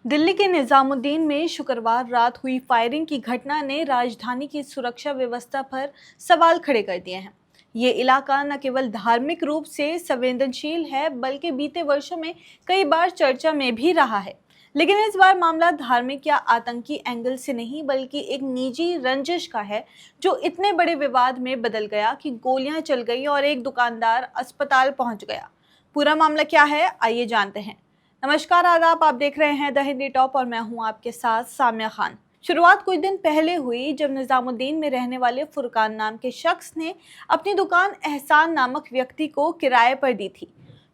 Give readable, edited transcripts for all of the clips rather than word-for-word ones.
दिल्ली के निजामुद्दीन में शुक्रवार रात हुई फायरिंग की घटना ने राजधानी की सुरक्षा व्यवस्था पर सवाल खड़े कर दिए हैं। ये इलाका न केवल धार्मिक रूप से संवेदनशील है, बल्कि बीते वर्षों में कई बार चर्चा में भी रहा है। लेकिन इस बार मामला धार्मिक या आतंकी एंगल से नहीं, बल्कि एक निजी रंजिश का है, जो इतने बड़े विवाद में बदल गया कि गोलियां चल गई और एक दुकानदार अस्पताल पहुंच गया। पूरा मामला क्या है, आइए जानते हैं। नमस्कार, आदाब। आप देख रहे हैं द हिंदी टॉप और मैं हूं आपके साथ सामिया खान। शुरुआत कुछ दिन पहले हुई जब निजामुद्दीन में रहने वाले फुरकान नाम के शख्स ने अपनी दुकान एहसान नामक व्यक्ति को किराए पर दी थी।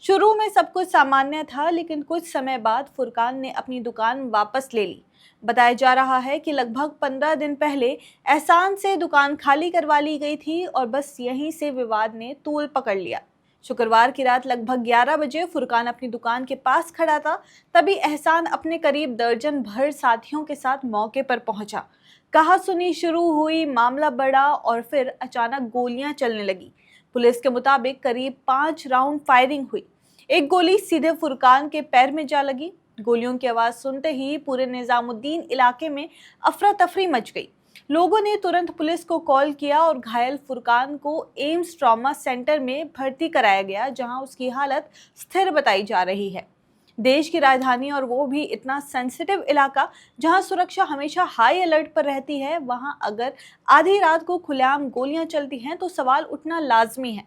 शुरू में सब कुछ सामान्य था, लेकिन कुछ समय बाद फुरकान ने अपनी दुकान वापस ले ली। बताया जा रहा है कि लगभग 15 दिन पहले एहसान से दुकान खाली करवा ली गई थी और बस यहीं से विवाद ने तूल पकड़ लिया। शुक्रवार की रात लगभग 11 बजे फुरकान अपनी दुकान के पास खड़ा था। तभी एहसान अपने करीब दर्जन भर साथियों के साथ मौके पर पहुंचा। कहासुनी शुरू हुई, मामला बढ़ा और फिर अचानक गोलियां चलने लगी। पुलिस के मुताबिक करीब 5 राउंड फायरिंग हुई। एक गोली सीधे फुरकान के पैर में जा लगी। गोलियों की आवाज सुनते ही पूरे निजामुद्दीन इलाके में अफरा तफरी मच गई। लोगों ने तुरंत पुलिस को कॉल किया और घायल फुरकान को एम्स ट्रॉमा सेंटर में भर्ती कराया गया, जहां उसकी हालत स्थिर बताई जा रही है। देश की राजधानी और वो भी इतना सेंसिटिव इलाका जहां सुरक्षा हमेशा हाई अलर्ट पर रहती है, वहां अगर आधी रात को खुलेआम गोलियां चलती हैं तो सवाल उठना लाजमी है।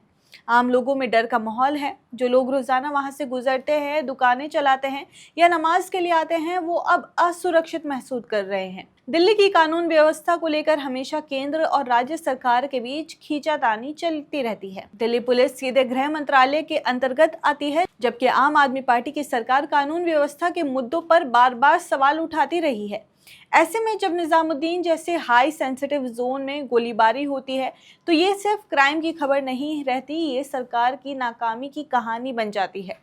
आम लोगों में डर का माहौल है। जो लोग रोजाना वहां से गुजरते हैं, दुकानें चलाते हैं या नमाज के लिए आते हैं, वो अब असुरक्षित महसूस कर रहे हैं। दिल्ली की कानून व्यवस्था को लेकर हमेशा केंद्र और राज्य सरकार के बीच खींचातानी चलती रहती है। दिल्ली पुलिस सीधे गृह मंत्रालय के अंतर्गत आती है, जबकि आम आदमी पार्टी की सरकार कानून व्यवस्था के मुद्दों पर बार बार सवाल उठाती रही है। ऐसे में जब निजामुद्दीन जैसे हाई सेंसिटिव जोन में गोलीबारी होती है, तो ये सिर्फ क्राइम की खबर नहीं रहती, ये सरकार की नाकामी की कहानी बन जाती है।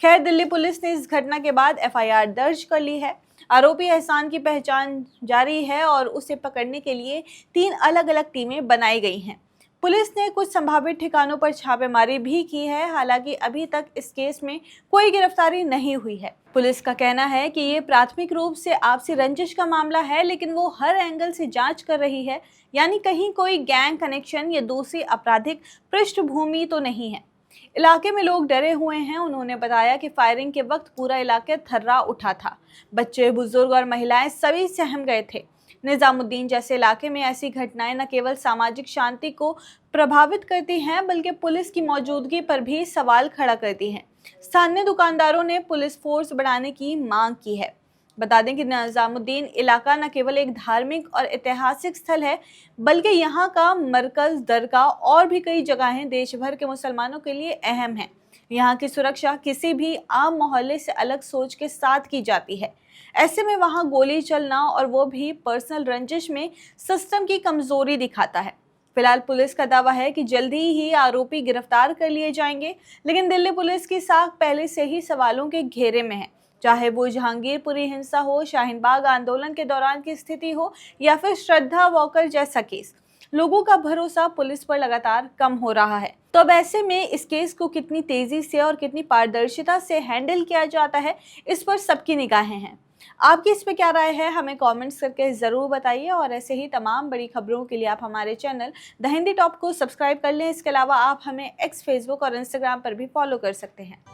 खैर, दिल्ली पुलिस ने इस घटना के बाद एफआईआर दर्ज कर ली है। आरोपी एहसान की पहचान जारी है और उसे पकड़ने के लिए 3 अलग अलग टीमें बनाई गई हैं। पुलिस ने कुछ संभावित ठिकानों पर छापेमारी भी की है। हालांकि अभी तक इस केस में कोई गिरफ्तारी नहीं हुई है। पुलिस का कहना है कि ये प्राथमिक रूप से आपसी रंजिश का मामला है, लेकिन वो हर एंगल से जांच कर रही है, यानी कहीं कोई गैंग कनेक्शन या दूसरी आपराधिक पृष्ठभूमि तो नहीं है। इलाके में लोग डरे हुए हैं। उन्होंने बताया कि फायरिंग के वक्त पूरा इलाका थर्रा उठा था। बच्चे, बुजुर्ग और महिलाएं सभी सहम गए थे। निजामुद्दीन जैसे इलाके में ऐसी घटनाएं न केवल सामाजिक शांति को प्रभावित करती हैं, बल्कि पुलिस की मौजूदगी पर भी सवाल खड़ा करती हैं। स्थानीय दुकानदारों ने पुलिस फोर्स बढ़ाने की मांग की है। बता दें कि निजामुद्दीन इलाका न केवल एक धार्मिक और ऐतिहासिक स्थल है, बल्कि यहाँ का मरकज, दरगाह और भी कई जगहें देश भर के मुसलमानों के लिए अहम है। यहाँ की सुरक्षा किसी भी आम मोहल्ले से अलग सोच के साथ की जाती है। ऐसे में वहाँ गोली चलना, और वो भी पर्सनल रंजिश में, सिस्टम की कमजोरी दिखाता है। फिलहाल पुलिस का दावा है कि जल्दी ही आरोपी गिरफ्तार कर लिए जाएंगे, लेकिन दिल्ली पुलिस की साख पहले से ही सवालों के घेरे में है। चाहे वो जहांगीरपुरी हिंसा हो, शाहीन बाग आंदोलन के दौरान की स्थिति हो, या फिर श्रद्धा वॉकर जैसा केस, लोगों का भरोसा पुलिस पर लगातार कम हो रहा है। तो अब ऐसे में इस केस को कितनी तेजी से और कितनी पारदर्शिता से हैंडल किया जाता है, इस पर सबकी निगाहें हैं। आपकी इस पे क्या राय है, हमें कमेंट्स करके ज़रूर बताइए। और ऐसे ही तमाम बड़ी खबरों के लिए आप हमारे चैनल द हिंदी टॉप को सब्सक्राइब कर लें। इसके अलावा आप हमें एक्स, फेसबुक और इंस्टाग्राम पर भी फॉलो कर सकते हैं।